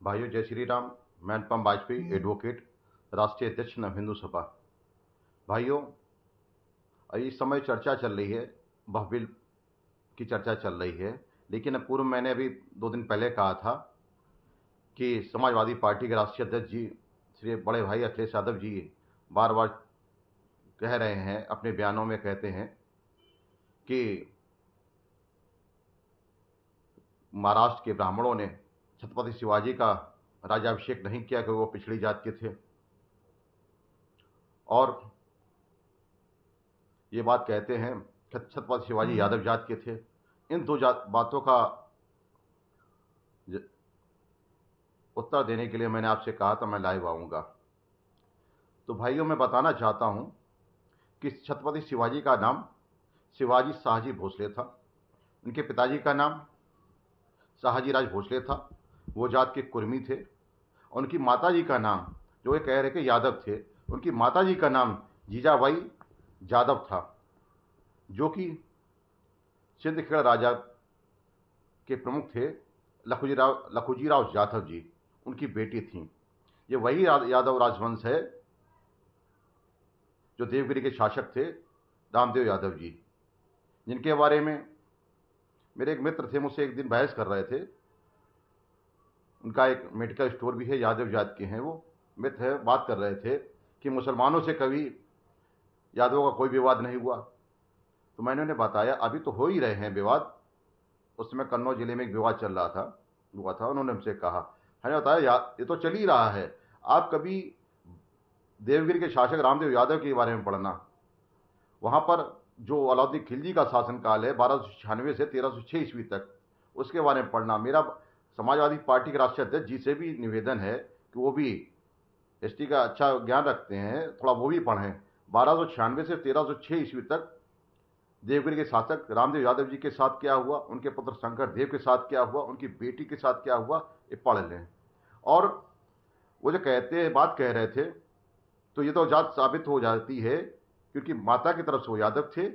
भाइयों जय श्री राम। मैं अनुपम वाजपेयी, एडवोकेट, राष्ट्रीय अध्यक्ष नव हिंदू सभा। भाइयों, इस समय चर्चा चल रही है, वह बिल की चर्चा चल रही है। लेकिन पूर्व मैंने अभी 2 दिन पहले कहा था कि समाजवादी पार्टी के राष्ट्रीय अध्यक्ष जी श्री बड़े भाई अखिलेश यादव जी बार बार कह रहे हैं, अपने बयानों में कहते हैं कि महाराष्ट्र के ब्राह्मणों ने छत्रपति शिवाजी का राज्याभिषेक नहीं किया क्योंकि वो पिछड़ी जात के थे। और ये बात कहते हैं छत्रपति शिवाजी यादव जात के थे। इन दो बातों का उत्तर देने के लिए मैंने आपसे कहा था मैं लाइव आऊंगा। तो भाइयों, मैं बताना चाहता हूं कि छत्रपति शिवाजी का नाम शिवाजी शाहजी भोसले था। उनके पिताजी का नाम शाहजी राज भोसले था, वो जात के कुर्मी थे। और उनकी माताजी का नाम, जो ये कह रहे कि यादव थे, उनकी माताजी का नाम जीजाबाई जादव था, जो कि सिंदखेड़ राजा के प्रमुख थे लखुजीराव जाधव जी, उनकी बेटी थी। ये वही यादव राजवंश है जो देवगिरी के शासक थे रामदेव यादव जी, जिनके बारे में मेरे एक मित्र थे, मुझसे एक दिन बहस कर रहे थे। उनका एक मेडिकल स्टोर भी है, यादव जात के हैं वो मित्र है। बात कर रहे थे कि मुसलमानों से कभी यादवों का कोई विवाद नहीं हुआ। तो मैंने उन्हें बताया अभी तो हो ही रहे हैं विवाद। उस समय कन्नौज जिले में एक विवाद चल रहा था, हुआ था। उन्होंने हमसे कहा, मैंने बताया ये तो चल ही रहा है, आप कभी देवगिरी के शासक रामदेव यादव के बारे में पढ़ना। वहां पर जो अलाउद्दीन खिलजी का शासनकाल है 1296 से 1306 ईस्वी तक, उसके बारे में पढ़ना। मेरा समाजवादी पार्टी के राष्ट्रीय अध्यक्ष जी से भी निवेदन है कि वो भी हिस्ट्री का अच्छा ज्ञान रखते हैं, थोड़ा वो भी पढ़ें। 1296 से 1306 ईस्वी तक देवगिरी के शासक रामदेव यादव जी के साथ क्या हुआ, उनके पुत्र शंकर देव के साथ क्या हुआ, उनकी बेटी के साथ क्या हुआ, ये पढ़ लें। और वो जो कहते हैं, बात कह रहे थे, तो ये तो जात साबित हो जाती है क्योंकि माता की तरफ से वो यादव थे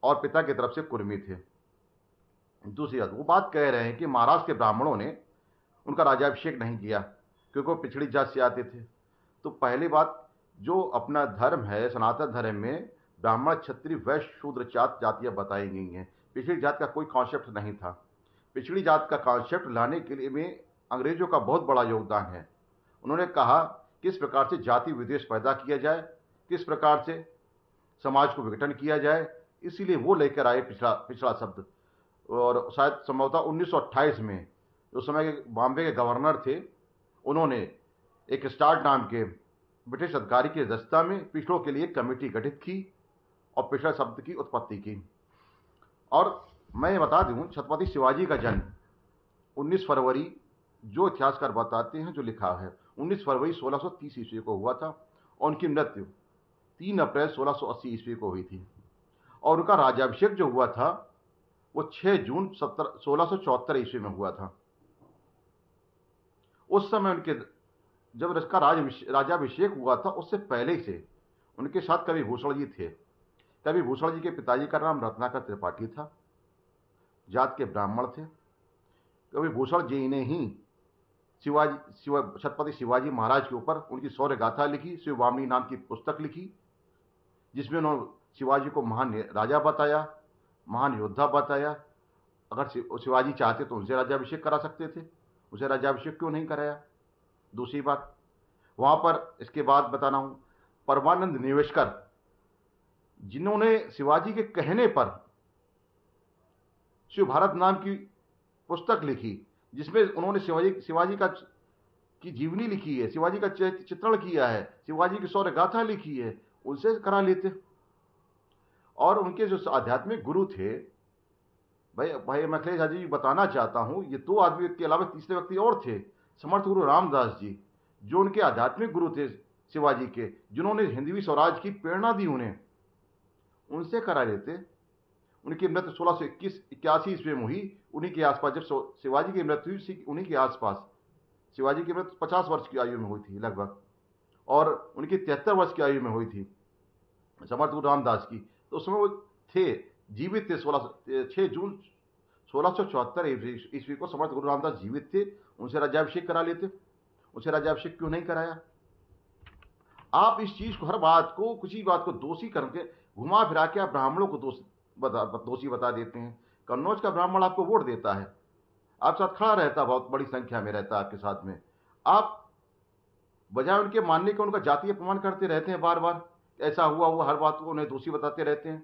और पिता की तरफ से कुर्मी थे। दूसरी बात, वो बात कह रहे हैं कि महाराष्ट्र के ब्राह्मणों ने उनका राज्याभिषेक नहीं किया क्योंकि वो पिछड़ी जात से आते थे। तो पहली बात, जो अपना धर्म है सनातन धर्म में ब्राह्मण क्षत्रिय वैश्य शूद्र जातियां बताई गई हैं। पिछड़ी जात का कोई कॉन्सेप्ट नहीं था। पिछड़ी जात का कॉन्सेप्ट लाने के लिए में अंग्रेजों का बहुत बड़ा योगदान है। उन्होंने कहा किस प्रकार से जाति विद्वेष पैदा किया जाए, किस प्रकार से समाज को विघटन किया जाए, इसीलिए वो लेकर आए पिछड़ा पिछड़ा शब्द। और शायद संभवतः 1928 में उस समय के बॉम्बे के गवर्नर थे, उन्होंने एक स्टार्ट नाम के ब्रिटिश अधिकारी की अध्यक्षता में पिछड़ों के लिए कमेटी गठित की और पिछड़ा शब्द की उत्पत्ति की। और मैं ये बता दूं, छत्रपति शिवाजी का जन्म 19 फरवरी, जो इतिहासकार बताते हैं, जो लिखा है, 19 फरवरी 1630 ईस्वी को हुआ था और उनकी मृत्यु 3 अप्रैल 1680 ईस्वी को हुई थी। और उनका राज्याभिषेक जो हुआ था वो 6 जून 1674 ईस्वी में हुआ था। उस समय उनके जब इसका राज्याभिषेक हुआ था, उससे पहले से उनके साथ कवि भूषण जी थे। कवि भूषण जी के पिताजी का नाम रत्नाकर त्रिपाठी था, जात के ब्राह्मण थे। कवि भूषण जी ने ही छत्रपति शिवाजी महाराज के ऊपर उनकी शौर्य गाथा लिखी, शिववामनी नाम की पुस्तक लिखी, जिसमें उन्होंने शिवाजी को महान राजा बताया, महान योद्धा बताया। अगर शिवाजी चाहते तो उनसे राज्याभिषेक करा सकते थे, उसे राज्याभिषेक क्यों नहीं कराया। दूसरी बात, वहां पर इसके बाद बताना हूं, परमानंद निवेशकर, जिन्होंने शिवाजी के कहने पर शिव भारत नाम की पुस्तक लिखी, जिसमें उन्होंने शिवाजी का की जीवनी लिखी है, शिवाजी का चित्रण किया है, शिवाजी की शौर्य गाथा लिखी है, उनसे करा लेते। और उनके जो आध्यात्मिक गुरु थे, भाई मैं अखिलेश जी बताना चाहता हूं, ये 2 आदमी के अलावा तीसरे व्यक्ति और थे, समर्थ गुरु रामदास जी, जो उनके आध्यात्मिक गुरु थे शिवाजी के, जिन्होंने हिंदवी स्वराज की प्रेरणा दी उन्हें, उनसे करा लेते। उनकी मृत्यु 1681 ईस्वी में हुई, उन्हीं के आसपास, जब शिवाजी की मृत्यु हुई उन्हीं के आसपास। शिवाजी की मृत्यु 50 वर्ष की आयु में हुई थी लगभग, और उनकी 73 वर्ष की आयु में हुई थी समर्थ गुरु रामदास की। तो उस समय वो थे, जीवित थे। 6 जून 1674 ईस्वी को समर्थ गुरु रामदास जीवित थे, उनसे राज्याभिषेक करा लेते, उनसे राज्याभिषेक क्यों नहीं कराया? आप इस चीज को, हर बात को, किसी बात को दोषी करके घुमा फिरा के आप ब्राह्मणों को दोषी बता देते हैं। कन्नौज का ब्राह्मण आपको वोट देता है, आपके साथ खड़ा रहता, बहुत बड़ी संख्या में रहता है आपके साथ में, आप बजाय उनके मानने के उनका जातीय अपमान करते रहते हैं, बार बार ऐसा हुआ हुआ हर बात को उन्हें दोषी बताते रहते हैं।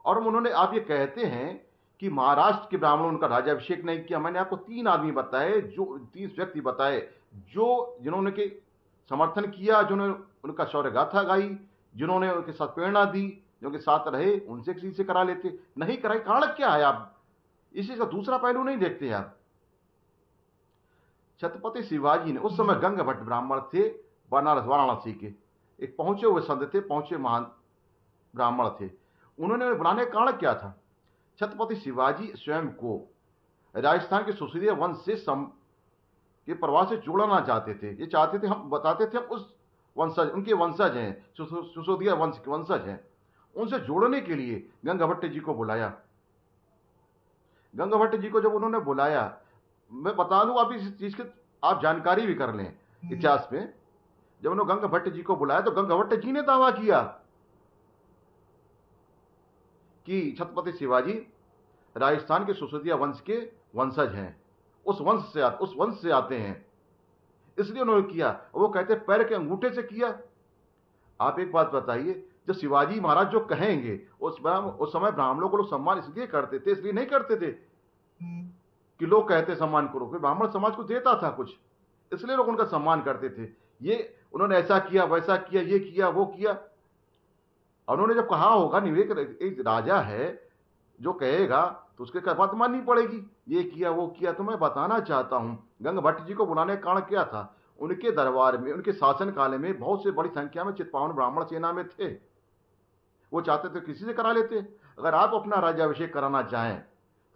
और उन्होंने, आप ये कहते हैं कि महाराष्ट्र के ब्राह्मणों ने उनका राज्याभिषेक नहीं किया। मैंने आपको 3 आदमी बताए, जो 30 व्यक्ति बताए जिन्होंने के समर्थन किया, जिन्होंने उनका शौर्य गाथा गाई, जिन्होंने उनके साथ प्रेरणा दी, जो उनके साथ रहे, उनसे किसी से करा लेते, नहीं कराई। कारण क्या है? आप इसी का दूसरा पहलू नहीं देखते आप। छत्रपति शिवाजी ने, उस समय गंग भट्ट ब्राह्मण थे, बनारस वाराणसी के, एक पहुंचे हुए संत थे, पहुंचे महान ब्राह्मण थे। उन्होंने बुलाने का कारण क्या था? छत्रपति शिवाजी स्वयं को राजस्थान के सुसोदिया वंश से के प्रवाह से जोड़ना चाहते थे। ये चाहते थे, हम बताते थे, हम उस वंशज, उनके वंशज हैं, सुसोदिया वंश के वंशज हैं। उनसे जोड़ने के लिए गंग भट्ट जी को बुलाया। गंग भट्ट जी को जब उन्होंने बुलाया, मैं बता दूं, आप इस चीज की आप जानकारी भी कर लें इतिहास में। जब उन्होंने गंग भट्ट जी को बुलाया तो गंग भट्ट जी ने दावा किया कि छत्रपति शिवाजी राजस्थान के सुसोदिया वंश के वंशज हैं, उस वंश से आते हैं, इसलिए उन्होंने किया। वो कहते पैर के अंगूठे से किया। आप एक बात बताइए, जब शिवाजी महाराज जो कहेंगे, उस समय ब्राह्मणों को लोग सम्मान इसलिए करते थे, इसलिए नहीं करते थे कि लोग कहते सम्मान करो, फिर ब्राह्मण समाज को देता था कुछ, इसलिए लोग उनका सम्मान करते थे। ये उन्होंने ऐसा किया, वैसा किया, ये किया, वो किया। और उन्होंने जब कहा होगा, एक राजा है जो कहेगा तो उसके बात माननी पड़ेगी, ये किया, वो किया। तो मैं बताना चाहता हूं, गंग भट्ट जी को बुलाने का कारण क्या था? उनके दरबार में, उनके शासन काल में बहुत से बड़ी संख्या में चित्पावन ब्राह्मण सेना में थे। वो चाहते थे किसी से करा लेते। अगर आप अपना राज्याभिषेक कराना चाहें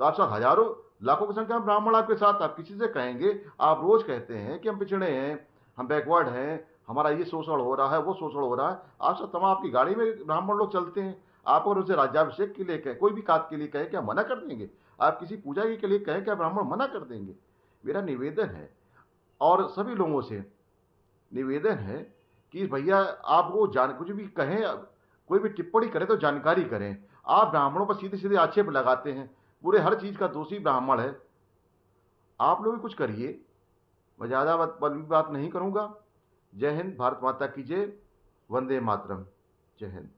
तो आप साथ हजारों लाखों की संख्या में ब्राह्मण आपके साथ, आप किसी से कहेंगे, आप रोज कहते हैं कि हम पिछड़े हैं, हम बैकवर्ड हैं, हमारा ये शोषण हो रहा है, वो शोषण हो रहा है, आप सब तमाम आपकी गाड़ी में ब्राह्मण लोग चलते हैं। आप अगर उसे राज्याभिषेक के लिए कहें, कोई भी कार्य के लिए कहें, क्या मना कर देंगे? आप किसी पूजा के लिए कहें, क्या ब्राह्मण मना कर देंगे? मेरा निवेदन है, और सभी लोगों से निवेदन है कि भैया आप वो कुछ भी कहें, कोई भी टिप्पणी करें तो जानकारी करें। आप ब्राह्मणों पर सीधे सीधे आक्षेप लगाते हैं, पूरे हर चीज का दोषी ब्राह्मण है। आप लोग भी कुछ करिए। मैं ज्यादा बात नहीं करूंगा। जय हिंद, भारत माता की जय, वंदे मातरम। जय हिंद।